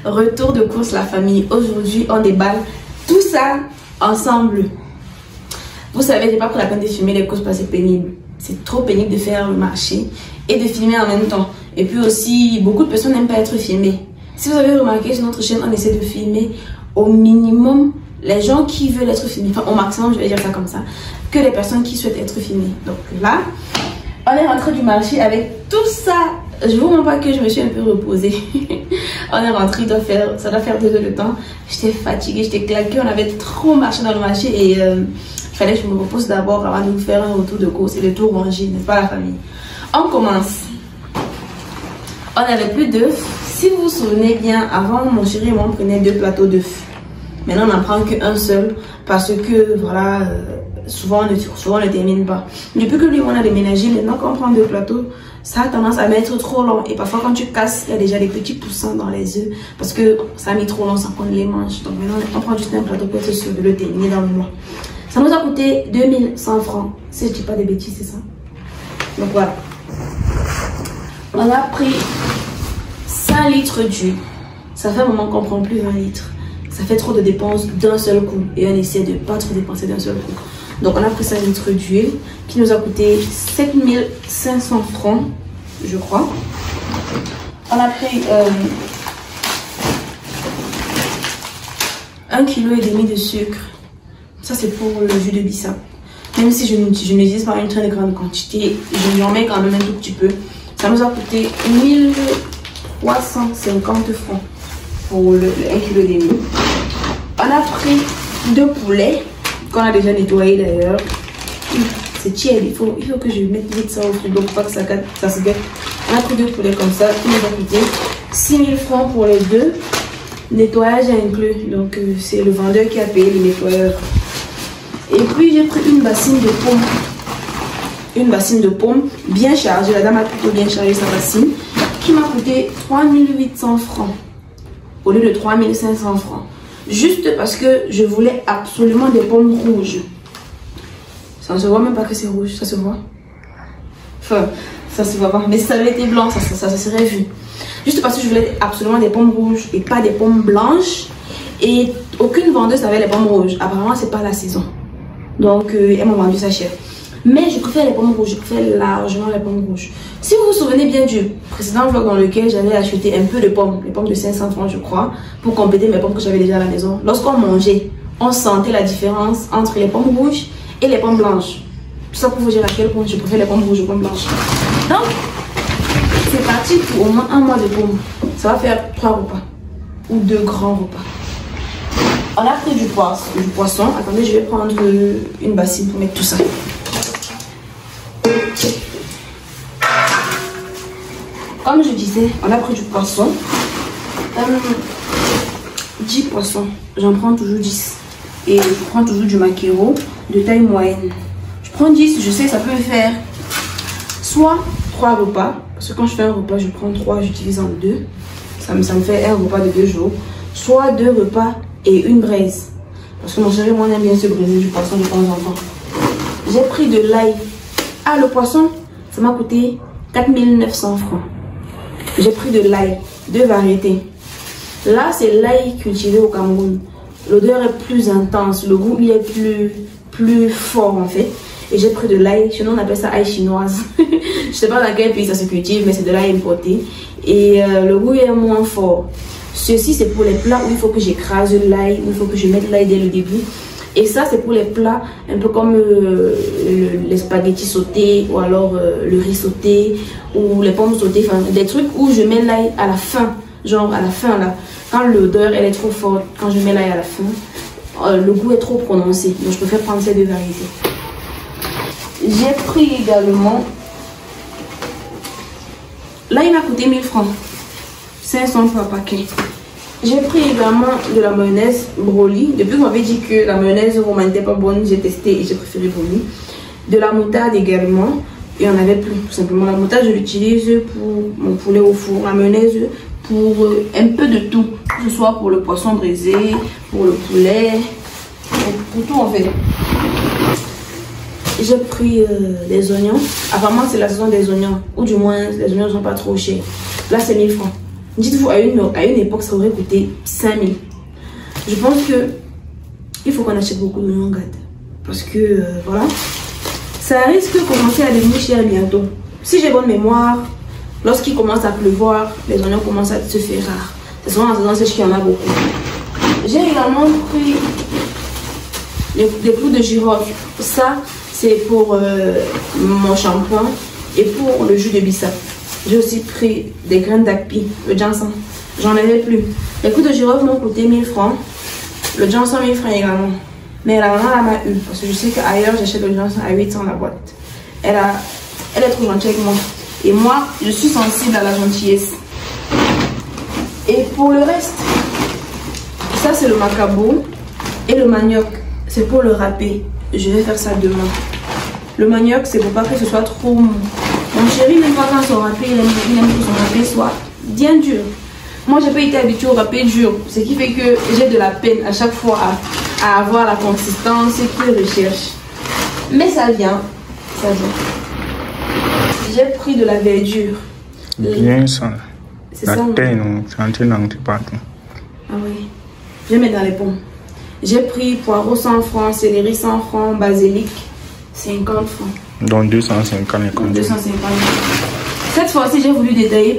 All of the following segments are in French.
Retour de course la famille. Aujourd'hui on déballe tout ça ensemble. Vous savez, j'ai pas pris la peine de filmer les courses parce que c'est pénible. C'est trop pénible de faire le marché et de filmer en même temps. Et puis aussi, beaucoup de personnes n'aiment pas être filmées. Si vous avez remarqué sur notre chaîne, on essaie de filmer au minimum les gens qui veulent être filmés. Enfin, au maximum, je vais dire ça comme ça, que les personnes qui souhaitent être filmées. Donc là, on est rentré du marché avec tout ça. Je vous montre pas que je me suis un peu reposée. On est rentré, ça doit faire 2 heures de temps. J'étais fatiguée, j'étais claquée. On avait trop marché dans le marché et il fallait que je me repose d'abord avant de vous faire un retour de course et le tour rangé, n'est-ce pas la famille? On commence. On n'avait plus d'œufs. Si vous vous souvenez bien, avant mon chéri et moi on prenait 2 plateaux d'œufs. Maintenant on n'en prend qu'un seul parce que voilà, souvent on ne termine pas. Depuis que lui on a déménagé, maintenant quand on prend 2 plateaux, ça a tendance à mettre trop long. Et parfois quand tu casses, il y a déjà des petits poussins dans les œufs parce que ça a mis trop long sans qu'on les mange. Donc maintenant on prend juste un plateau pour être sûr de le terminer dans le mois. Ça nous a coûté 2100 francs. Si je dis pas des bêtises, c'est ça. Donc voilà. On a pris 5 litres d'huile. Ça fait un moment qu'on prend plus 20 litres. Ça fait trop de dépenses d'un seul coup. Et on essaie de ne pas trop dépenser d'un seul coup. Donc on a pris 5 litres d'huile qui nous a coûté 7500 francs, je crois. On a pris 1,5 kg de sucre. Ça c'est pour le jus de bissap. Même si je n'utilise pas une très grande quantité, je lui en mets quand même un tout petit peu. Ça nous a coûté 1350 francs pour le 1,5 kg. On a pris 2 poulets qu'on a déjà nettoyés d'ailleurs. C'est tiède, il faut que je mette vite ça au frigo pour pas que ça se gâte. On a pris 2 poulets comme ça qui nous a coûté 6000 francs pour les 2. Nettoyage inclus, donc c'est le vendeur qui a payé le nettoyeur. Et puis j'ai pris une bassine de pommes. Une bassine de pommes bien chargée. La dame a plutôt bien chargé sa bassine. Qui m'a coûté 3800 francs. Au lieu de 3500 francs. Juste parce que je voulais absolument des pommes rouges. Ça ne se voit même pas que c'est rouge. Ça se voit. Enfin, ça se voit pas. Mais si ça avait été blanc, ça se serait vu. Juste parce que je voulais absolument des pommes rouges et pas des pommes blanches. Et aucune vendeuse n'avait les pommes rouges. Apparemment, c'est pas la saison. Donc, elle m'a vendu ça cher. Mais je préfère les pommes rouges. Je préfère largement les pommes rouges. Si vous vous souvenez bien du précédent vlog dans lequel j'avais acheté un peu de pommes, les pommes de 500 francs, je crois, pour compléter mes pommes que j'avais déjà à la maison. Lorsqu'on mangeait, on sentait la différence entre les pommes rouges et les pommes blanches. Tout ça pour vous dire à quel point je préfère les pommes rouges aux pommes blanches. Donc, c'est parti pour au moins 1 mois de pommes. Ça va faire 3 repas. Ou 2 grands repas. On a pris du poisson. Attendez, je vais prendre une bassine pour mettre tout ça. Comme je disais, on a pris du poisson. 10 poissons. J'en prends toujours 10. Et je prends toujours du maquereau de taille moyenne. Je prends 10, je sais que ça peut faire soit 3 repas. Parce que quand je fais un repas, je prends 3, j'utilise en 2. Ça me fait un repas de 2 jours. Soit 2 repas et une braise. Parce que mon chéri, moi, on aime bien se braiser du poisson de temps en temps. J'ai pris de l'ail. Ah, le poisson, ça m'a coûté 4900 francs. J'ai pris de l'ail, 2 variétés. Là, c'est l'ail cultivé au Cameroun. L'odeur est plus intense, le goût il est plus fort en fait. Et j'ai pris de l'ail, chez nous on appelle ça ail chinoise. Je sais pas dans quel pays ça se cultive, mais c'est de l'ail importé. Et le goût est moins fort. Ceci c'est pour les plats où il faut que j'écrase l'ail, où il faut que je mette l'ail dès le début. Et ça c'est pour les plats un peu comme les spaghettis sautés ou alors le riz sauté ou les pommes sautées, enfin des trucs où je mets l'ail à la fin, genre à la fin là, quand l'odeur elle est trop forte, quand je mets l'ail à la fin, le goût est trop prononcé, donc je préfère prendre ces 2 variétés. J'ai pris également, là il m'a coûté 1000 francs, 500 par paquet. J'ai pris également de la mayonnaise Broly. Depuis qu'on m'avait dit que la mayonnaise romaine n'était pas bonne, j'ai testé et j'ai préféré Broly. De la moutarde également. Et on avait plus, tout simplement. La moutarde, je l'utilise pour mon poulet au four. La mayonnaise pour un peu de tout. Que ce soit pour le poisson braisé, pour le poulet, pour tout en fait. J'ai pris des oignons. Apparemment, c'est la saison des oignons. Ou du moins, les oignons ne sont pas trop chers. Là, c'est 1000 francs. Dites-vous, à une époque, ça aurait coûté 5000. Je pense que il faut qu'on achète beaucoup d'oignons gâte. Parce que, voilà, ça risque de commencer à devenir cher bientôt. Si j'ai bonne mémoire, lorsqu'il commence à pleuvoir, les oignons commencent à se faire rares. C'est souvent en saison sèche qu'il y en a beaucoup. J'ai également pris des clous de girofle. Ça, c'est pour mon shampoing et pour le jus de bissap. J'ai aussi pris des graines d'akpi, le ginseng. J'en avais plus. Les clous de girofle m'ont coûté 1000 francs. Le ginseng 1000 francs également. Mais la maman m'a eu. Parce que je sais qu'ailleurs, j'achète le ginseng à 800 la boîte. Elle est trop gentille avec moi. Et moi, je suis sensible à la gentillesse. Et pour le reste, ça c'est le macabo. Et le manioc, c'est pour le râper. Je vais faire ça demain. Le manioc, c'est pour pas que ce soit trop mou. Mon chéri, même pas quand son râpé, il aime que son râpé soit bien dur. Moi, j'ai pas été habituée au râpé dur. Ce qui fait que j'ai de la peine à chaque fois à avoir la consistance qu'il recherche. Mais ça vient. Ça vient. J'ai pris de la verdure. Bien ça. C'est ça. Ah oui. Je mets dans les pommes. J'ai pris poireaux 100 francs, céleri 100 francs, basilic 50 francs. Donc 250 les comptes. 250. Cette fois-ci, j'ai voulu détailler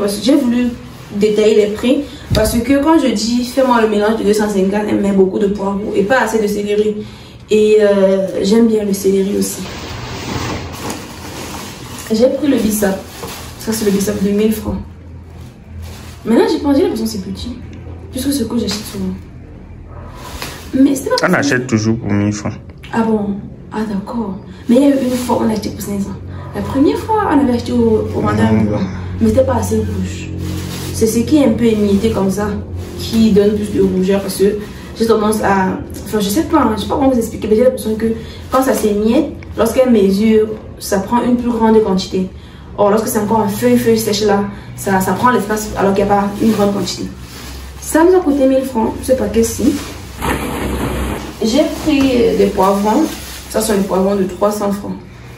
les prix parce que quand je dis fais-moi le mélange de 250, elle met beaucoup de poireaux et pas assez de céleri. Et j'aime bien le céleri aussi. J'ai pris le bissap. Ça, c'est le bissap de 1000 francs. Maintenant, j'ai l'impression que c'est petit. Puisque ce que j'achète souvent. Mais c'est pas. On achète toujours pour 1000 francs. Ah bon? Ah d'accord. Mais il y a eu une fois, on a acheté pour 500. La première fois, on avait acheté au vendeur ambulant. Mais c'était pas assez rouge. C'est ce qui est un peu émietté comme ça, qui donne plus de rougeur. Parce que j'ai tendance à. Enfin, je sais pas comment vous expliquer, mais j'ai l'impression que quand ça s'émiette, lorsqu'elle mesure, ça prend une plus grande quantité. Or, lorsque c'est encore un feuille sèche là, ça prend l'espace alors qu'il n'y a pas une grande quantité. Ça nous a coûté 1000 francs, ce paquet-ci. J'ai pris des poivrons. Ça sont les poivrons de 300 francs.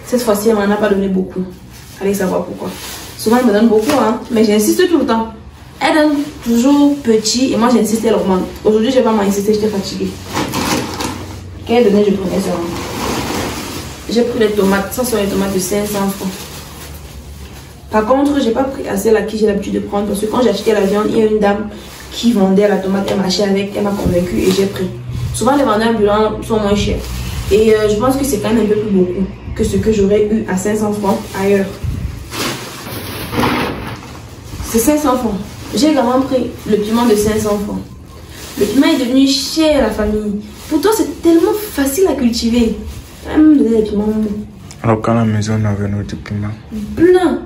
Cette fois-ci, elle m'en a pas donné beaucoup. Allez savoir pourquoi. Souvent, elle me donne beaucoup, hein, mais j'insiste tout le temps. Elle donne toujours petit et moi, j'insiste, elle augmente. Aujourd'hui, je n'ai pas insisté, j'étais fatiguée. Qu'elle donnait, je prenais ça. J'ai pris les tomates. Ça sont les tomates de 500 francs. Par contre, j'ai pas pris assez là qui j'ai l'habitude de prendre parce que quand j'ai acheté la viande, il y a une dame qui vendait la tomate, elle marchait avec, elle m'a convaincue et j'ai pris. Souvent, les vendeurs ambulants sont moins chers. Et je pense que c'est quand même un peu plus beaucoup que ce que j'aurais eu à 500 francs ailleurs. C'est 500 francs. J'ai également pris le piment de 500 francs. Le piment est devenu cher à la famille. Pourtant, c'est tellement facile à cultiver. Elle me donnait des piments mous. Alors, quand la maison avait notre piment plein.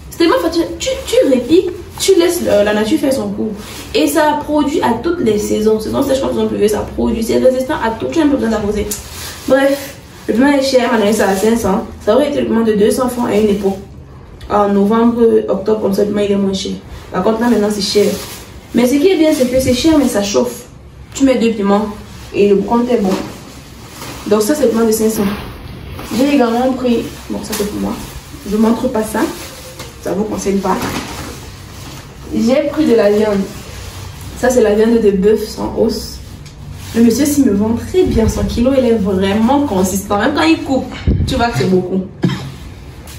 C'est tellement facile. Tu répiques, tu laisses la nature faire son cours. Et ça produit à toutes les saisons. Saison sèche, quand ils ont pleuvé, ça produit. C'est résistant à tout. Tu n'as pas besoin d'arroser. Bref, le piment est cher. On a donné ça à 500. Ça aurait été le piment de 200 francs à une époque. En novembre, octobre, comme ça, le piment il est moins cher. Par contre, là maintenant, c'est cher. Mais ce qui est bien, c'est que c'est cher, mais ça chauffe. Tu mets 2 piments et le compte est bon. Donc, ça, c'est le piment de 500. J'ai également pris. Bon, ça, c'est pour moi. Je ne montre pas ça. Ça ne vous concerne pas. J'ai pris de la viande. Ça, c'est la viande de bœuf sans os. Le monsieur, s'il me vend très bien son kilo, il est vraiment consistant. Même quand il coupe, tu vois que c'est beaucoup.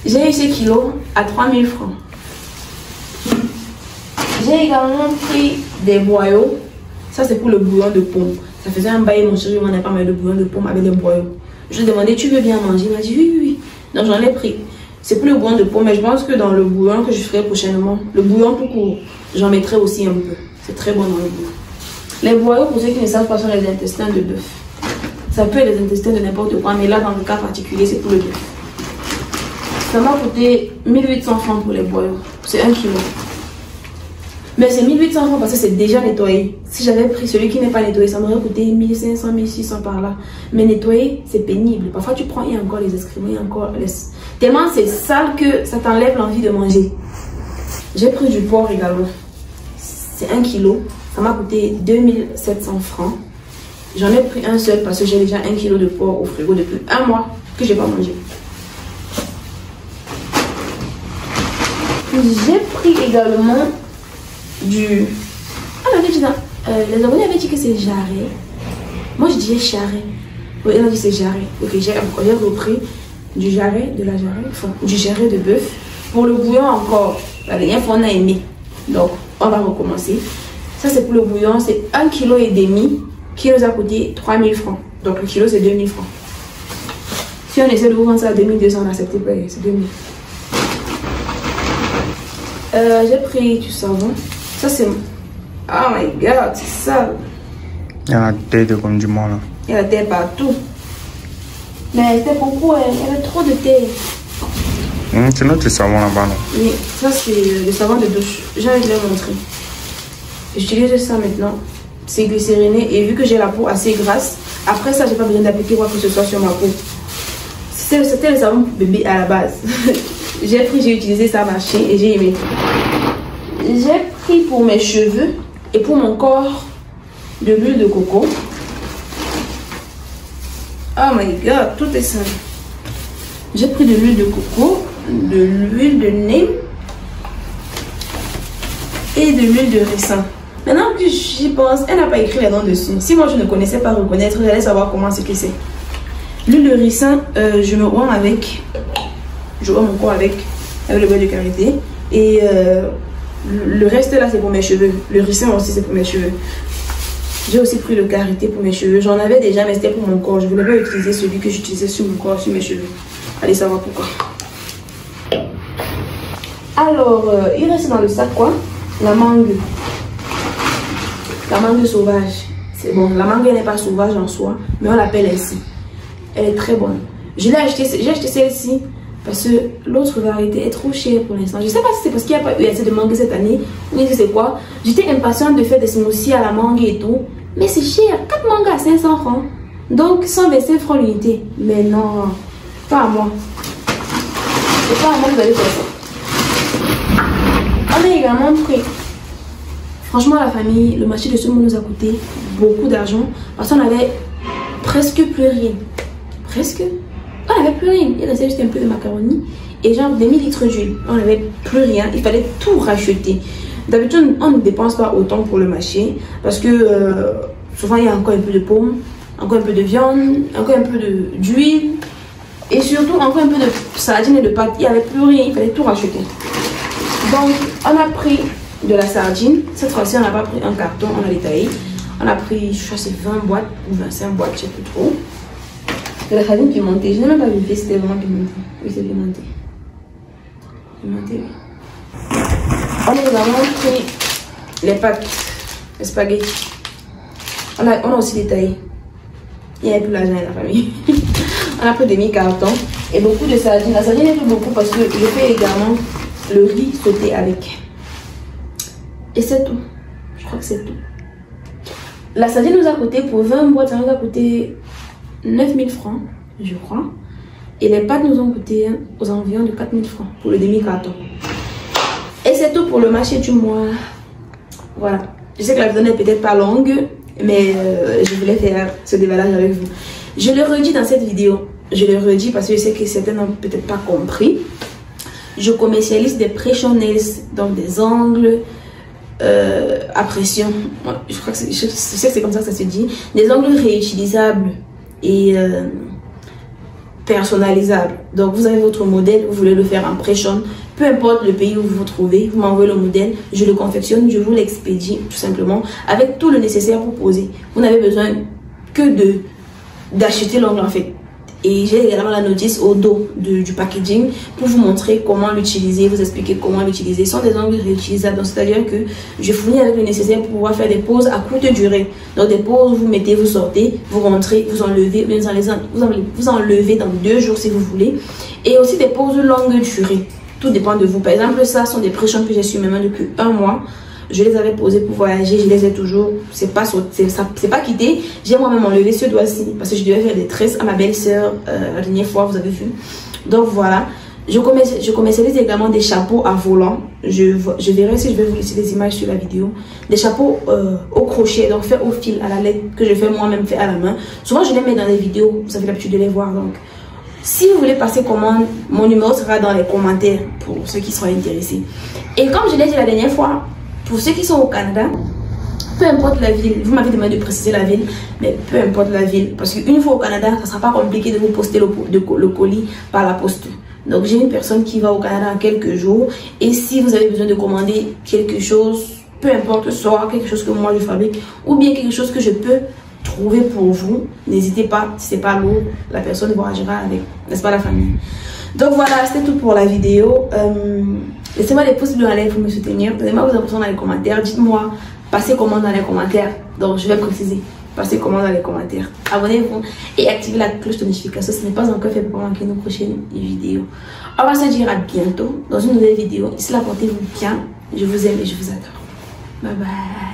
J'ai eu ce kilo à 3000 francs. J'ai également pris des boyaux. Ça, c'est pour le bouillon de pomme. Ça faisait un bail, mon chéri, on n'a pas mal de bouillon de pomme avec des boyaux. Je lui ai demandé, tu veux bien manger? Il m'a dit, oui. Donc, j'en ai pris. C'est pour le bouillon de pomme, mais je pense que dans le bouillon que je ferai prochainement, le bouillon tout court, j'en mettrai aussi un peu. C'est très bon dans le bouillon. Les boyaux, pour ceux qui ne savent pas, sont les intestins de bœuf. Ça peut être les intestins de n'importe quoi, mais là, dans le cas particulier, c'est pour le bœuf. Ça m'a coûté 1800 francs pour les boyaux. C'est 1 kilo. Mais c'est 1800 francs parce que c'est déjà nettoyé. Si j'avais pris celui qui n'est pas nettoyé, ça m'aurait coûté 1500, 1600 par là. Mais nettoyer, c'est pénible. Parfois, tu prends, il y a encore les excréments, il y a encore les... Tellement c'est sale que ça t'enlève l'envie de manger. J'ai pris du porc également. C'est 1 kilo. Ça m'a coûté 2700 francs. J'en ai pris un seul parce que j'ai déjà 1 kilo de porc au frigo depuis 1 mois que je n'ai pas mangé. J'ai pris également du... Ah, avait dit ça. Les abonnés avaient dit que c'est jarret. Moi, je disais charret. Oui, on a dit c'est jarret. Ok, j'ai repris du jarret, du jarret de bœuf. Pour le bouillon encore, la dernière fois, on a aimé. Donc, on va recommencer. Ça, c'est pour le bouillon. C'est 1,5 kg qui nous a coûté 3000 francs. Donc, le kilo, c'est 2000 francs. Si on essaie de vous vendre ça à 2200, on accepte pas, c'est 2000. J'ai pris du savon. Ça, c'est... Oh my god, c'est ça. Il y a la tête comme du monde là. Il y a la terre partout. Mais c'était pourquoi il y avait trop de terre. C'est notre savon là-bas, non? Oui, ça c'est le savon de douche. J'ai envie de le montrer. J'utilise ça maintenant. C'est glycériné et vu que j'ai la peau assez grasse, après ça, j'ai pas besoin d'appliquer quoi que ce soit sur ma peau. C'était le savon pour bébé à la base. J'ai utilisé ça, marché et j'ai aimé. J'ai pris pour mes cheveux et pour mon corps de l'huile de coco. Oh my god, tout est ça. J'ai pris de l'huile de coco, de l'huile de neem et de l'huile de ricin. Maintenant que j'y pense, elle n'a pas écrit les noms dessus. Si moi je ne connaissais pas reconnaître, j'allais savoir comment c'est que c'est. L'huile de ricin, je me oins avec. Je oins mon corps avec le beurre de karité. Et le reste là, c'est pour mes cheveux. Le ricin aussi, c'est pour mes cheveux. J'ai aussi pris le karité pour mes cheveux. J'en avais déjà, mais c'était pour mon corps. Je voulais pas utiliser celui que j'utilisais sur mon corps, sur mes cheveux. Allez savoir pourquoi. Alors, il reste dans le sac quoi? La mangue. La mangue sauvage. C'est bon. La mangue, elle n'est pas sauvage en soi, mais on l'appelle ainsi. Elle est très bonne. J'ai acheté celle-ci parce que l'autre variété est trop chère pour l'instant. Je ne sais pas si c'est parce qu'il n'y a pas eu assez de mangue cette année ou si c'est quoi. J'étais impatiente de faire des smoothies à la mangue et tout. Mais c'est cher. 4 mangues à 500 francs. Donc 125 francs l'unité. Mais non, pas à moi. C'est pas à moi que vous allez faire ça. On a également pris. Franchement, la famille, le marché de ce monde nous a coûté beaucoup d'argent parce qu'on avait presque plus rien. Presque. On n'avait plus rien. Il restait juste un peu de macaroni et genre des 1000 litres d'huile. On n'avait plus rien. Il fallait tout racheter. D'habitude, on ne dépense pas autant pour le marché parce que souvent il y a encore un peu de pommes, encore un peu de viande, encore un peu d'huile et surtout encore un peu de sardines et de pâtes. Il n'y avait plus rien. Il fallait tout racheter. Donc, on a pris de la sardine. Cette fois-ci, on n'a pas pris un carton, on a détaillé. On a pris, je crois que c'est 20 boîtes ou 25 boîtes, je ne sais plus trop. De la sardine pimentée. Je n'ai même pas vérifié si c'était vraiment pimenté. Oui, c'est pimenté. Pimenté, oui. On a également pris les pâtes, les spaghettis. On a aussi détaillé. Il n'y avait plus l'argent dans la famille. On a pris des mi-cartons et beaucoup de sardines. La sardine est plus beaucoup parce que je fais également le riz sauté avec. Et c'est tout. Je crois que c'est tout. La sardine nous a coûté pour 20 boîtes, ça nous a coûté 9000 francs, je crois. Et les pâtes nous ont coûté aux environs de 4000 francs pour le demi-carton. Et c'est tout pour le marché du mois. Voilà. Je sais que la vidéo n'est peut-être pas longue, mais je voulais faire ce déballage avec vous. Je le redis dans cette vidéo. Je le redis parce que je sais que certains n'ont peut-être pas compris. Je commercialise des pressure nails, donc des ongles à pression. Je crois que c'est comme ça que ça se dit. Des ongles réutilisables et personnalisables. Donc vous avez votre modèle, vous voulez le faire en pré-shon, peu importe le pays où vous vous trouvez, vous m'envoyez le modèle, je le confectionne, je vous l'expédie tout simplement avec tout le nécessaire pour poser. Vous n'avez besoin que d'acheter l'ongle en fait. Et j'ai également la notice au dos du packaging pour vous montrer comment l'utiliser, vous expliquer comment l'utiliser. Ce sont des ongles réutilisables, c'est-à-dire que je fournis avec le nécessaire pour pouvoir faire des pauses à courte durée. Donc des pauses, vous mettez, vous sortez, vous rentrez, vous enlevez, vous enlevez dans 2 jours si vous voulez. Et aussi des pauses longue durée. Tout dépend de vous. Par exemple, ça sont des pré-shons que j'ai sur mes mains depuis 1 mois. Je les avais posés pour voyager, je les ai toujours, c'est pas quitté. J'ai moi-même enlevé ce doigt-ci parce que je devais faire des tresses à ma belle-sœur la dernière fois, vous avez vu. Donc voilà, je commercialise également des chapeaux à volant. Je verrai si je vais vous laisser des images sur la vidéo. Des chapeaux au crochet, donc fait au fil, à la lettre, que je fais moi-même, fait à la main. Souvent je les mets dans des vidéos, vous avez l'habitude de les voir. Donc si vous voulez passer commande, mon numéro sera dans les commentaires pour ceux qui seront intéressés. Et comme je l'ai dit la dernière fois, Pour ceux qui sont au Canada, peu importe la ville, vous m'avez demandé de préciser la ville, mais peu importe la ville, parce qu'une fois au Canada, ça ne sera pas compliqué de vous poster le colis par la poste. Donc j'ai une personne qui va au Canada en quelques jours, et si vous avez besoin de commander quelque chose, peu importe, soit quelque chose que moi je fabrique, ou bien quelque chose que je peux trouver pour vous, n'hésitez pas, si c'est pas lourd, la personne voyagera avec, n'est-ce pas, la famille. Donc voilà, c'était tout pour la vidéo. Laissez-moi des pouces bleus en l'air pour me soutenir, donnez-moi vos impressions dans les commentaires, dites-moi, passez commande dans les commentaires, donc je vais préciser, passez commande dans les commentaires, abonnez-vous et activez la cloche de notification si ce n'est pas encore fait pour manquer nos prochaines vidéos. On va se dire à bientôt dans une nouvelle vidéo. Ici là, portez-vous bien, je vous aime et je vous adore. Bye bye.